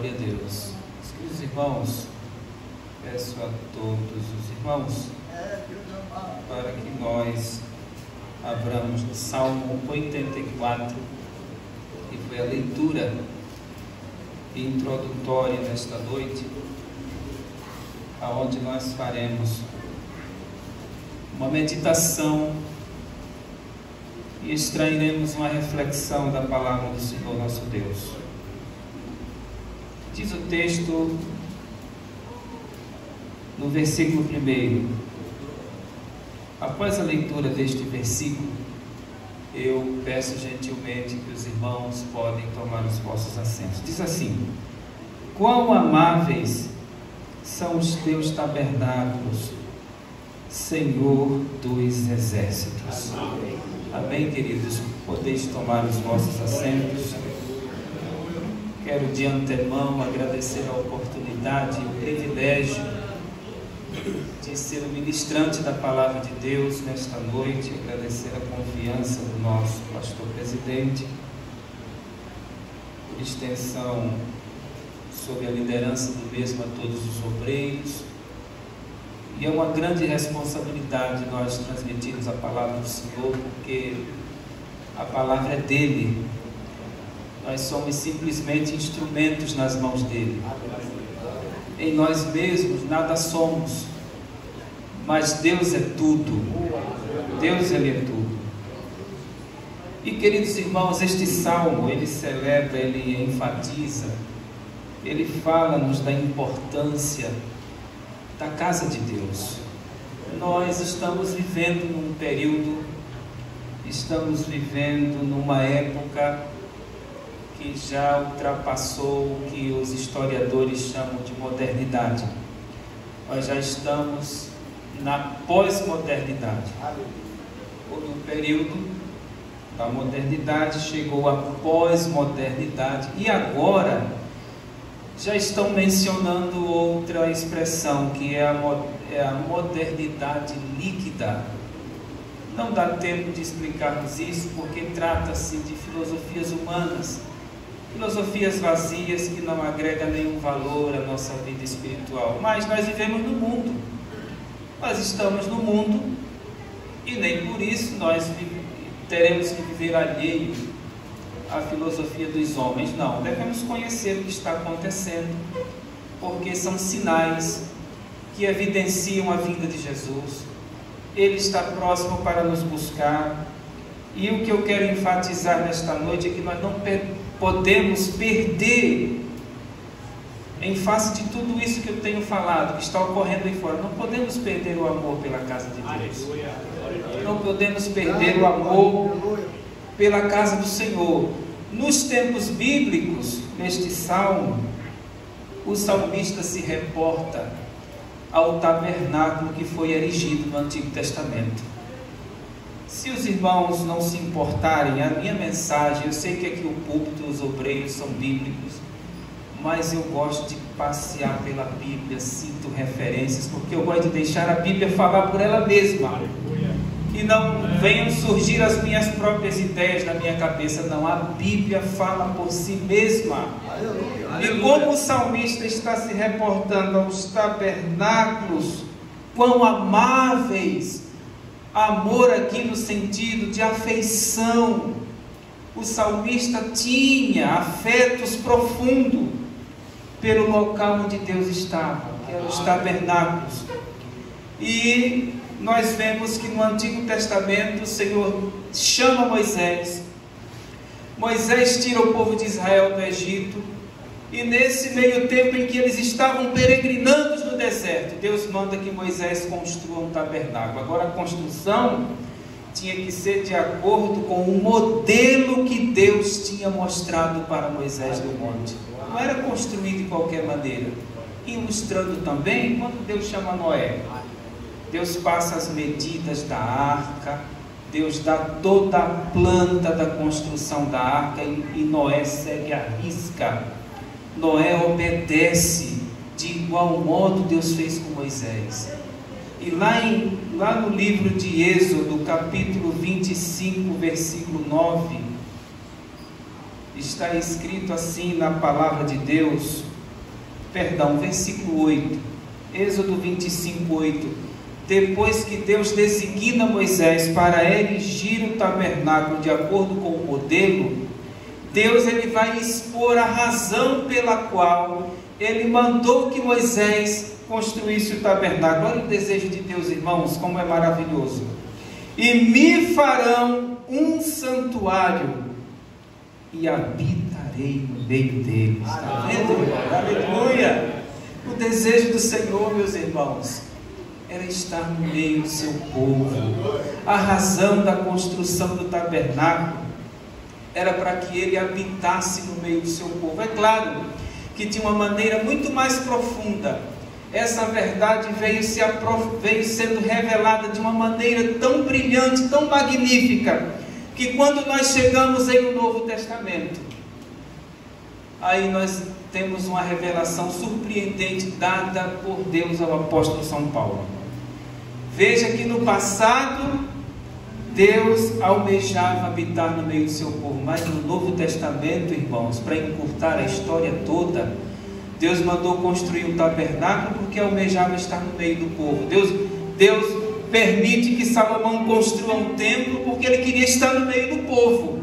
Glória a Deus. Queridos irmãos, peço a todos os irmãos para que nós abramos no Salmo 84, que foi a leitura introdutória nesta noite, aonde nós faremos uma meditação e extrairemos uma reflexão da palavra do Senhor nosso Deus. Diz o texto no versículo 1. Após a leitura deste versículo, eu peço gentilmente que os irmãos podem tomar os vossos assentos. Diz assim: quão amáveis são os teus tabernáculos, Senhor dos exércitos. Amém, queridos? Podeis tomar os vossos assentos. Quero de antemão agradecer a oportunidade e o privilégio de ser o ministrante da Palavra de Deus nesta noite, agradecer a confiança do nosso pastor presidente, por extensão, sob a liderança do mesmo, a todos os obreiros. E é uma grande responsabilidade nós transmitirmos a Palavra do Senhor, porque a Palavra é dele. Nós somos simplesmente instrumentos nas mãos dele. Em nós mesmos nada somos, mas Deus é tudo. Deus, Ele é tudo. E, queridos irmãos, este salmo, ele celebra, ele enfatiza, ele fala-nos da importância da casa de Deus. Nós estamos vivendo num período, estamos vivendo numa época que já ultrapassou o que os historiadores chamam de modernidade. Nós já estamos na pós-modernidade. Houve um período da modernidade, chegou a pós-modernidade, e agora já estão mencionando outra expressão, que é a modernidade líquida. Não dá tempo de explicarmos isso, porque trata-se de filosofias humanas, filosofias vazias que não agregam nenhum valor à nossa vida espiritual. Mas nós vivemos no mundo, nós estamos no mundo, e nem por isso nós teremos que viver alheio à filosofia dos homens. Não, devemos conhecer o que está acontecendo, porque são sinais que evidenciam a vinda de Jesus. Ele está próximo para nos buscar, e o que eu quero enfatizar nesta noite é que nós não podemos perder, em face de tudo isso que eu tenho falado, que está ocorrendo aí fora, não podemos perder o amor pela casa de Deus. Não podemos perder o amor pela casa do Senhor. Nos tempos bíblicos, neste salmo, o salmista se reporta ao tabernáculo que foi erigido no Antigo Testamento. Se os irmãos não se importarem, a minha mensagem, eu sei que aqui o púlpito, os obreiros são bíblicos, mas eu gosto de passear pela Bíblia, cito referências, porque eu gosto de deixar a Bíblia falar por ela mesma. E não venham surgir as minhas próprias ideias na minha cabeça, não. A Bíblia fala por si mesma. E como o salmista está se reportando aos tabernáculos, quão amáveis, amor aqui no sentido de afeição, o salmista tinha afetos profundos pelo local onde Deus estava, que eram os tabernáculos. E nós vemos que no Antigo Testamento o Senhor chama Moisés. Moisés tira o povo de Israel do Egito, e nesse meio tempo em que eles estavam peregrinando no deserto, Deus manda que Moisés construa um tabernáculo. Agora a construção tinha que ser de acordo com o modelo que Deus tinha mostrado para Moisés no monte. Não era construído de qualquer maneira. Ilustrando também, quando Deus chama Noé, Deus passa as medidas da arca, Deus dá toda a planta da construção da arca, e Noé segue a risca. Noé obedece de igual modo Deus fez com Moisés. E lá no livro de Êxodo, capítulo 25, versículo 9, está escrito assim na palavra de Deus: versículo 8, Êxodo 25, 8. Depois que Deus designa Moisés para erigir o tabernáculo de acordo com o modelo, Deus ele vai expor a razão pela qual ele mandou que Moisés construísse o tabernáculo. Olha o desejo de Deus, irmãos, como é maravilhoso. E me farão um santuário e habitarei no meio deles. Está vendo, irmão? Aleluia! O desejo do Senhor, meus irmãos, era estar no meio do seu povo. A razão da construção do tabernáculo era para que ele habitasse no meio do seu povo. É claro que de uma maneira muito mais profunda, essa verdade veio sendo revelada de uma maneira tão brilhante, tão magnífica, que quando nós chegamos em o Novo Testamento, aí nós temos uma revelação surpreendente dada por Deus ao apóstolo São Paulo. Veja que no passado Deus almejava habitar no meio do seu povo, mas no Novo Testamento, irmãos, para encurtar a história toda, Deus mandou construir um tabernáculo porque almejava estar no meio do povo. Deus permite que Salomão construa um templo porque ele queria estar no meio do povo.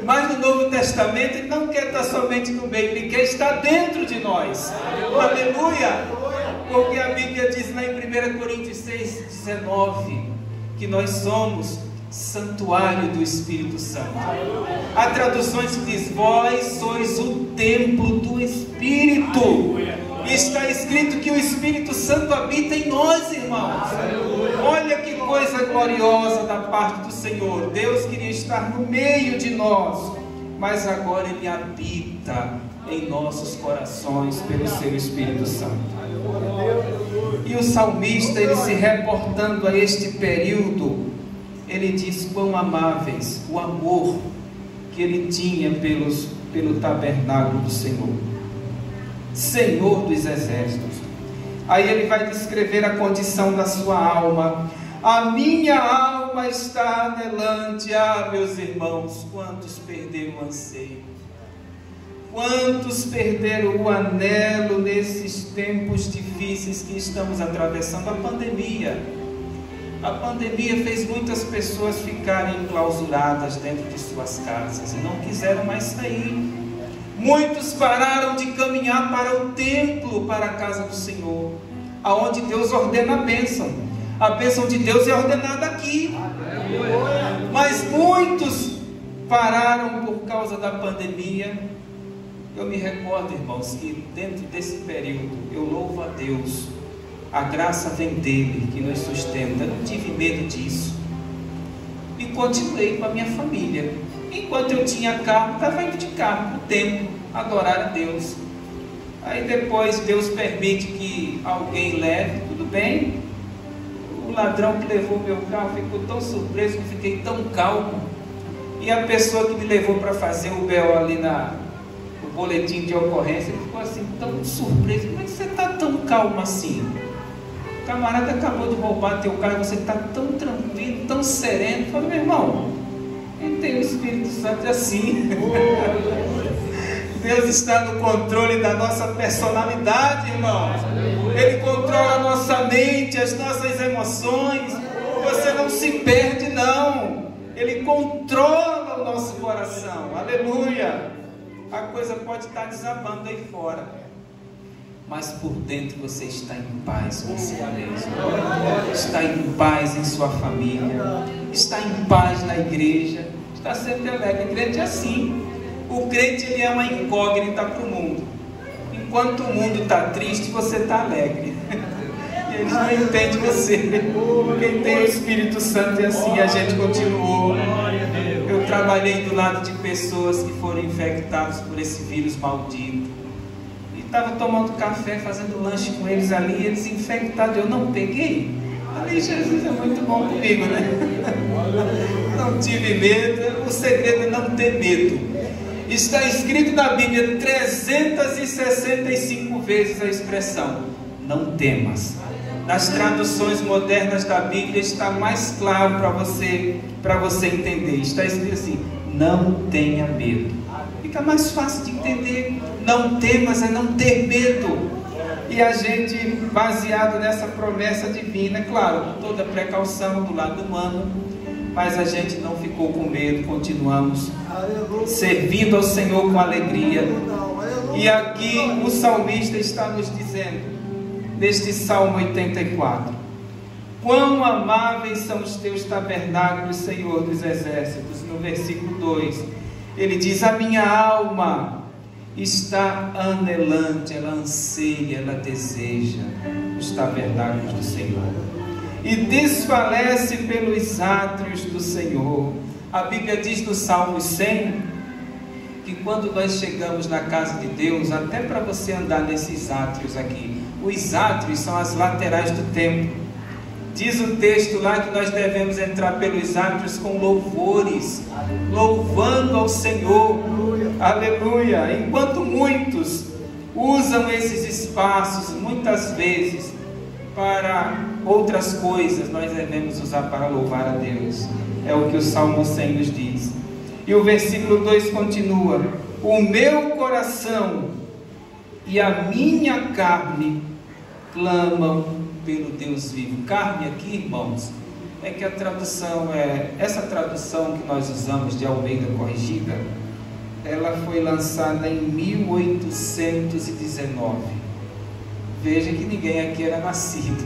Mas no Novo Testamento ele não quer estar somente no meio, ele quer estar dentro de nós. Aleluia! Porque a Bíblia diz lá em 1 Coríntios 6, 19, que nós somos santuário do Espírito Santo. Há traduções que diz: vós sois o templo do Espírito. Está escrito que o Espírito Santo habita em nós, irmãos. Olha que coisa gloriosa da parte do Senhor. Deus queria estar no meio de nós, mas agora Ele habita em nossos corações pelo seu Espírito Santo. E o salmista, ele se reportando a este período, ele diz quão amáveis, o amor que ele tinha pelo tabernáculo do Senhor. Senhor dos exércitos. Aí ele vai descrever a condição da sua alma. A minha alma está anelante. Ah, meus irmãos, quantos perderam o anseio? Quantos perderam o anelo nesses tempos difíceis que estamos atravessando? A pandemia fez muitas pessoas ficarem enclausuradas dentro de suas casas e não quiseram mais sair. Muitos pararam de caminhar para o templo, para a casa do Senhor, aonde Deus ordena a bênção. A bênção de Deus é ordenada aqui. Mas muitos pararam por causa da pandemia. Eu me recordo, irmãos, que dentro desse período, eu louvo a Deus, a graça vem dele, que nos sustenta. Eu não tive medo disso e continuei com a minha família. Enquanto eu tinha carro, estava indo de carro no templo, adorar a Deus. Aí depois Deus permite que alguém leve, tudo bem. O ladrão que levou meu carro ficou tão surpreso, que fiquei tão calmo. E a pessoa que me levou para fazer o BO ali no boletim de ocorrência, ele ficou assim tão surpreso. Como é que você está tão calmo assim? O camarada acabou de roubar teu carro, você está tão tranquilo, tão sereno. Eu falei, meu irmão, ele tem o Espírito Santo assim. Deus está no controle da nossa personalidade, irmãos. Ele controla a nossa mente, as nossas emoções. Você não se perde, não. Ele controla o nosso coração. Aleluia. A coisa pode estar desabando aí fora, mas por dentro você está em paz com si mesmo. Está em paz em sua família. Está em paz na igreja. Está sempre alegre. O crente é assim. O crente, ele é uma incógnita para o mundo. Enquanto o mundo está triste, você está alegre. E eles não entendem você. Quem tem o Espírito Santo é assim. A gente continuou. Eu trabalhei do lado de pessoas que foram infectadas por esse vírus maldito. E estava tomando café, fazendo lanche com eles ali, e eles infectados. Eu não peguei. Ali, Jesus é muito bom comigo, né? Não tive medo. O segredo é não ter medo. Está escrito na Bíblia 365 vezes a expressão não temas. Nas traduções modernas da Bíblia está mais claro para você entender. Está escrito assim: não tenha medo. Fica mais fácil de entender. Não temas é não ter medo. E a gente, baseado nessa promessa divina, claro, com toda precaução do lado humano, mas a gente não ficou com medo, continuamos servindo ao Senhor com alegria. E aqui o salmista está nos dizendo, neste Salmo 84, quão amáveis são os teus tabernáculos, Senhor dos exércitos. No versículo 2, ele diz, a minha alma está anelante, ela anseia, ela deseja os tabernáculos do Senhor, e desfalece pelos átrios do Senhor. A Bíblia diz no Salmo 100, que quando nós chegamos na casa de Deus, até para você andar nesses átrios aqui, os átrios são as laterais do templo. Diz o texto lá que nós devemos entrar pelos átrios com louvores, louvando ao Senhor, aleluia. Enquanto muitos usam esses espaços, muitas vezes, para outras coisas, nós devemos usar para louvar a Deus. É o que o Salmo 100 nos diz. E o versículo 2 continua, o meu coração e a minha carne clamam pelo Deus vivo. Carne aqui, irmãos, é que a tradução essa tradução que nós usamos de Almeida Corrigida, ela foi lançada em 1819. Veja que ninguém aqui era nascido,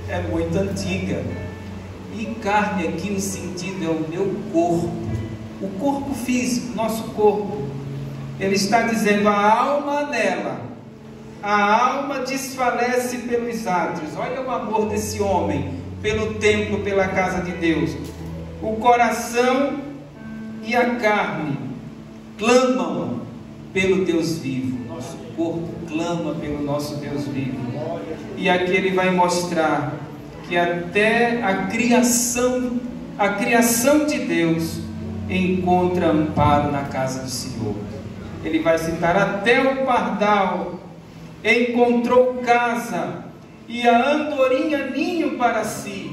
é muito antiga. E carne aqui, o sentido é o meu corpo, o corpo físico, nosso corpo. Ele está dizendo, a alma nela, a alma desfalece pelos átrios. Olha o amor desse homem pelo templo, pela casa de Deus. O coração e a carne clamam pelo Deus vivo. Nosso corpo clama pelo nosso Deus vivo. E aqui ele vai mostrar que até a criação de Deus encontra amparo na casa do Senhor. Ele vai citar, até o pardal encontrou casa, e a andorinha ninho para si,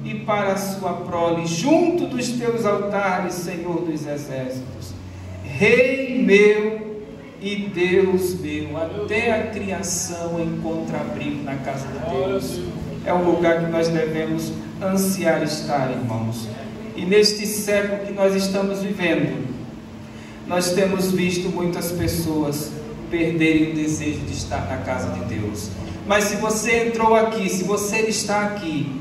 e para a sua prole, junto dos teus altares, Senhor dos exércitos. Rei meu e Deus meu, até a criação encontra abrigo na casa de Deus. É um lugar que nós devemos ansiar estar, irmãos. E neste século que nós estamos vivendo, nós temos visto muitas pessoas perderem o desejo de estar na casa de Deus. Mas se você entrou aqui, se você está aqui,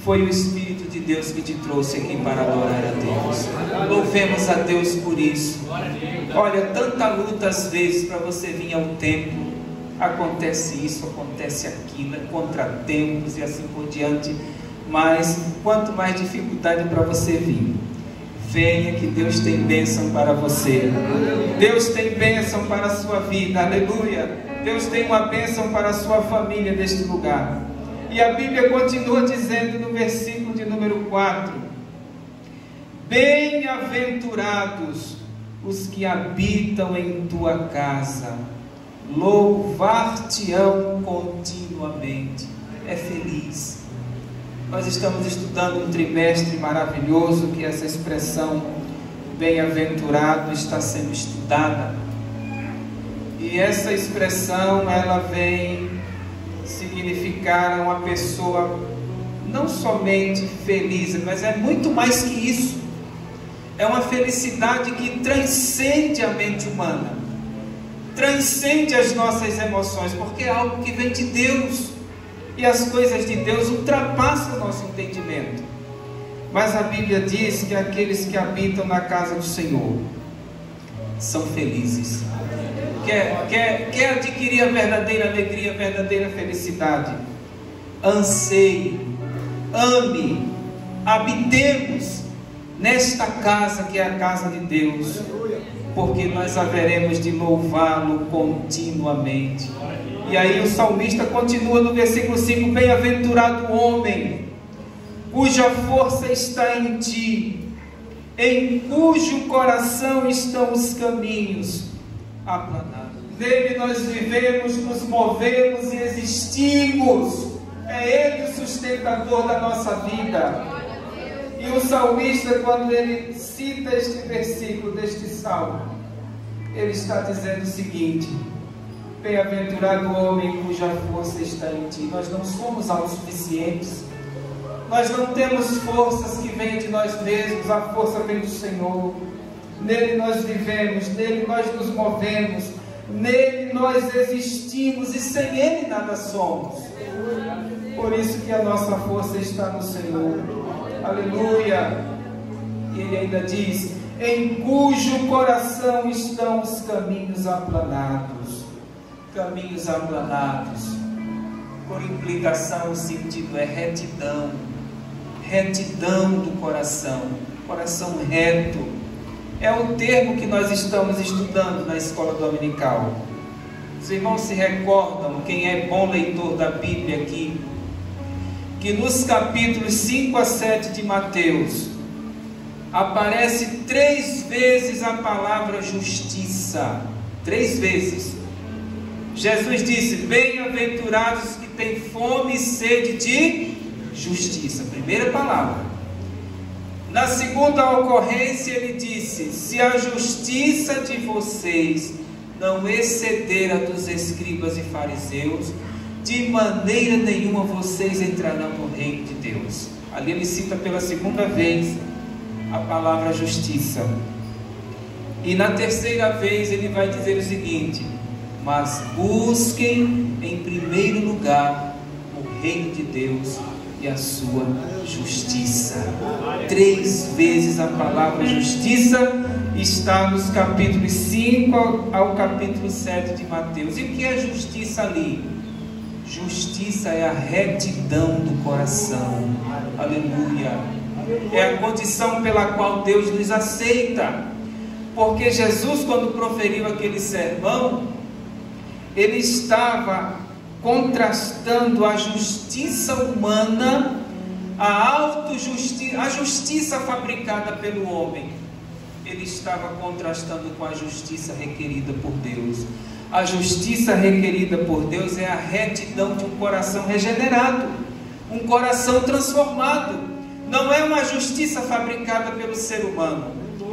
foi o Espírito de Deus que te trouxe aqui para adorar a Deus. Louvemos a Deus por isso. Olha, tanta luta às vezes para você vir ao templo, acontece isso, acontece aquilo, contratempos e assim por diante. Mas quanto mais dificuldade para você vir, venha, que Deus tem bênção para você. Deus tem bênção para a sua vida, aleluia. Deus tem uma bênção para a sua família neste lugar. E a Bíblia continua dizendo no versículo de número 4: bem-aventurados os que habitam em tua casa, louvar-te-ão continuamente. É feliz. Nós estamos estudando um trimestre maravilhoso que essa expressão bem-aventurado está sendo estudada. E essa expressão, ela vem significar uma pessoa não somente feliz, mas é muito mais que isso. É uma felicidade que transcende a mente humana, transcende as nossas emoções, porque é algo que vem de Deus. E as coisas de Deus ultrapassam o nosso entendimento. Mas a Bíblia diz que aqueles que habitam na casa do Senhor são felizes. Quer adquirir a verdadeira alegria, a verdadeira felicidade? Anseie, ame, habitemos nesta casa que é a casa de Deus, porque nós haveremos de louvá-lo continuamente. E aí o salmista continua no versículo 5: bem-aventurado o homem cuja força está em ti, em cujo coração estão os caminhos aplanados. Nele nós vivemos, nos movemos e existimos. É Ele o sustentador da nossa vida. E o salmista, quando ele cita este versículo deste salmo, ele está dizendo o seguinte: Bem-aventurado o homem cuja força está em ti. Nós não somos autossuficientes. Nós não temos forças que vêm de nós mesmos. A força vem do Senhor. Nele nós vivemos, nele nós nos movemos, nele nós existimos e sem Ele nada somos. Por isso que a nossa força está no Senhor. Aleluia! E Ele ainda diz: em cujo coração estão os caminhos aplanados. Caminhos aplanados. Por implicação, o sentido é retidão. Retidão do coração. Coração reto. É o termo que nós estamos estudando na escola dominical. Os irmãos se recordam, quem é bom leitor da Bíblia aqui, que nos capítulos 5 a 7 de Mateus, aparece 3 vezes a palavra justiça. 3 vezes. Jesus disse: bem-aventurados que têm fome e sede de justiça. Primeira palavra. Na segunda ocorrência ele disse: se a justiça de vocês não exceder a dos escribas e fariseus, de maneira nenhuma vocês entrarão no reino de Deus. Ali ele cita pela segunda vez a palavra justiça. E na terceira vez ele vai dizer o seguinte: mas busquem em primeiro lugar o reino de Deus e a sua justiça. 3 vezes a palavra justiça está nos capítulos 5 ao capítulo 7 de Mateus. E o que é justiça ali? Justiça é a retidão do coração. Aleluia! É a condição pela qual Deus nos aceita. Porque Jesus, quando proferiu aquele sermão, ele estava contrastando a justiça humana, a justiça fabricada pelo homem. Ele estava contrastando com a justiça requerida por Deus. A justiça requerida por Deus é a retidão de um coração regenerado, um coração transformado. Não é uma justiça fabricada pelo ser humano.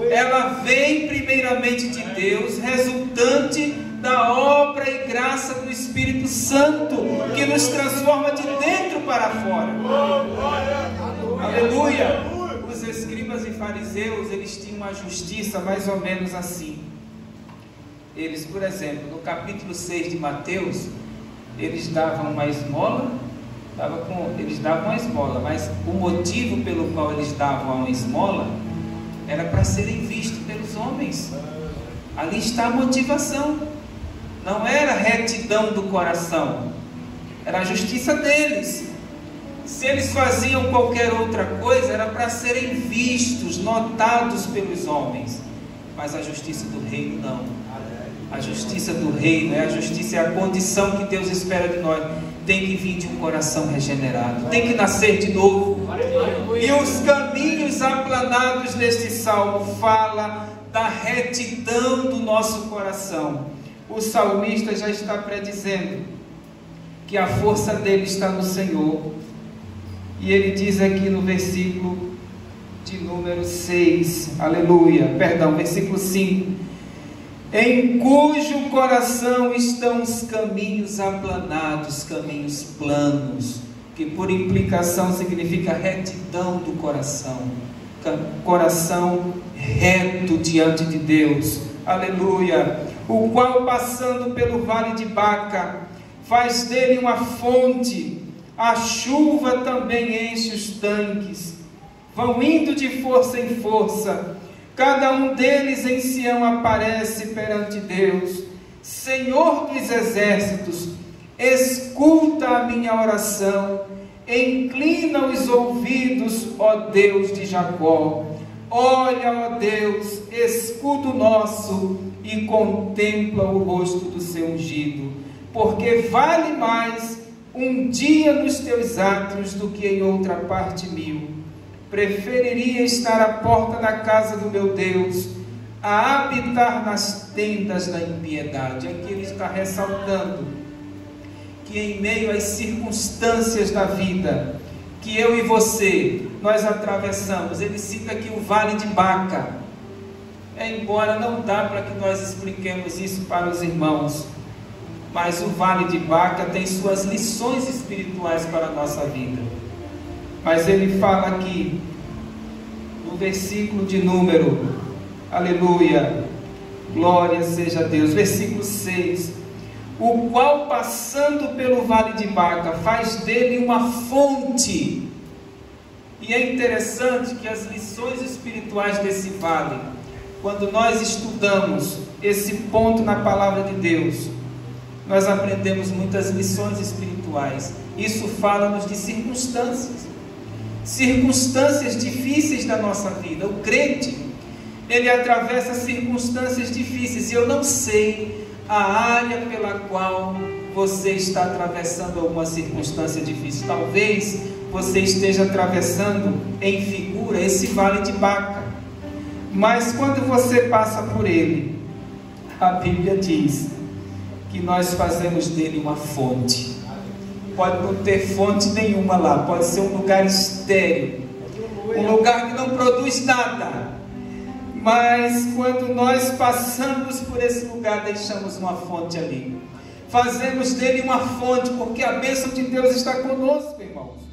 Ela vem primeiramente de Deus, resultante da obra e graça do Espírito Santo, que nos transforma de dentro para fora. Aleluia! Os escribas e fariseus, eles tinham uma justiça mais ou menos assim. Eles, por exemplo, no capítulo 6 de Mateus, eles davam uma esmola, mas o motivo pelo qual eles davam a esmola era para serem vistos pelos homens. Ali está a motivação. Não era retidão do coração, era a justiça deles. Se eles faziam qualquer outra coisa, era para serem vistos, notados pelos homens. Mas a justiça do reino não. A justiça do reino é a condição que Deus espera de nós. Tem que vir de um coração regenerado, tem que nascer de novo. E os caminhos aplanados neste salmo fala da retidão do nosso coração. O salmista já está predizendo que a força dele está no Senhor. E ele diz aqui no versículo de número 6, aleluia, perdão, versículo 5: em cujo coração estão os caminhos aplanados, caminhos planos, que por implicação significa retidão do coração, coração reto diante de Deus, aleluia, o qual passando pelo vale de Baca, faz dele uma fonte, a chuva também enche os tanques, vão indo de força em força, cada um deles em Sião aparece perante Deus. Senhor dos exércitos, escuta a minha oração, inclina os ouvidos, ó Deus de Jacó. Olha, ó Deus, escudo nosso, e contempla o rosto do seu ungido, porque vale mais um dia nos teus átrios do que em outra parte 1000. Preferiria estar à porta da casa do meu Deus, a habitar nas tendas da impiedade. Aqui ele está ressaltando que em meio às circunstâncias da vida, que eu e você, nós atravessamos, ele cita aqui o vale de Baca. Embora não dá para que nós expliquemos isso para os irmãos, mas o Vale de Baca tem suas lições espirituais para a nossa vida. Mas ele fala aqui, no versículo de número, aleluia, glória seja a Deus, versículo 6, o qual passando pelo Vale de Baca faz dele uma fonte. E é interessante que as lições espirituais desse vale, quando nós estudamos esse ponto na palavra de Deus, nós aprendemos muitas lições espirituais. Isso fala-nos de circunstâncias difíceis da nossa vida. O crente, ele atravessa circunstâncias difíceis, e eu não sei a área pela qual você está atravessando alguma circunstância difícil. Talvez você esteja atravessando em figura esse Vale de Baca, mas quando você passa por ele, a Bíblia diz que nós fazemos dele uma fonte. Pode não ter fonte nenhuma lá, pode ser um lugar estéril, um lugar que não produz nada, mas quando nós passamos por esse lugar, deixamos uma fonte ali, fazemos dele uma fonte, porque a bênção de Deus está conosco, irmãos.